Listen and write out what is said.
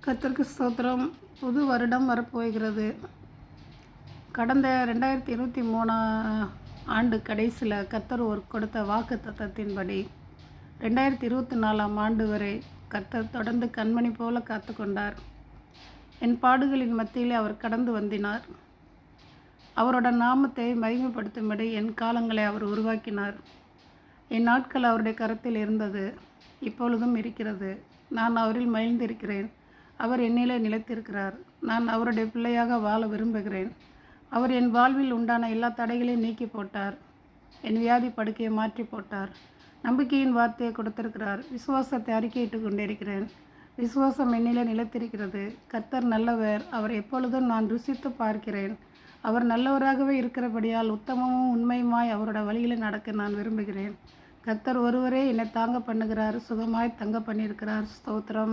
கர்த்தருக்கு ஸ்தோத்திரம். புது வருடம் வரப்போகிறது. கடந்த 2023 ஆண்டு கடைசியில் கர்த்தர் கொடுத்த வாக்கு தத்தத்தின்படி 2024 ஆண்டு வரை கர்த்தர் தொடர்ந்து கண்மணி போல காத்து கொண்டார். என் பாடுகளின் மத்தியிலே அவர் கடந்து வந்தினார். அவரோட நாமத்தை மகிமைப்படுத்தும்படி என் காலங்களை அவர் உருவாக்கினார். என் நாட்கள் அவருடைய கரத்தில் இருந்தது, இப்பொழுதும் இருக்கிறது. நான் அவரில் மகிழ்ந்திருக்கிறேன். அவர் என்னிலே நிலைத்திருக்கிறார். நான் அவருடைய பிள்ளையாக வாழ விரும்புகிறேன். அவர் என் வாழ்வில் உண்டான எல்லா தடைகளையும் நீக்கி போட்டார். என் வியாதி படுக்கையை மாற்றி போட்டார். நம்பிக்கையின் வார்த்தையை கொடுத்திருக்கிறார். விசுவாசத்தை அறிக்கையிட்டு கொண்டிருக்கிறேன். விசுவாசம் என்னிலே நிலைத்திருக்கிறது. கர்த்தர் நல்லவர். அவர் எப்பொழுதும் நான் ருசித்து பார்க்கிறேன். அவர் நல்லவராகவே இருக்கிறபடியால் உத்தமமும் உண்மையுமாய் அவரோட வழியில் நடக்க நான் விரும்புகிறேன். கர்த்தர் ஒருவரே என்னை தாங்க பண்ணுகிறார். சுகமாய் தங்க பண்ணியிருக்கிறார். ஸ்தோத்திரம்.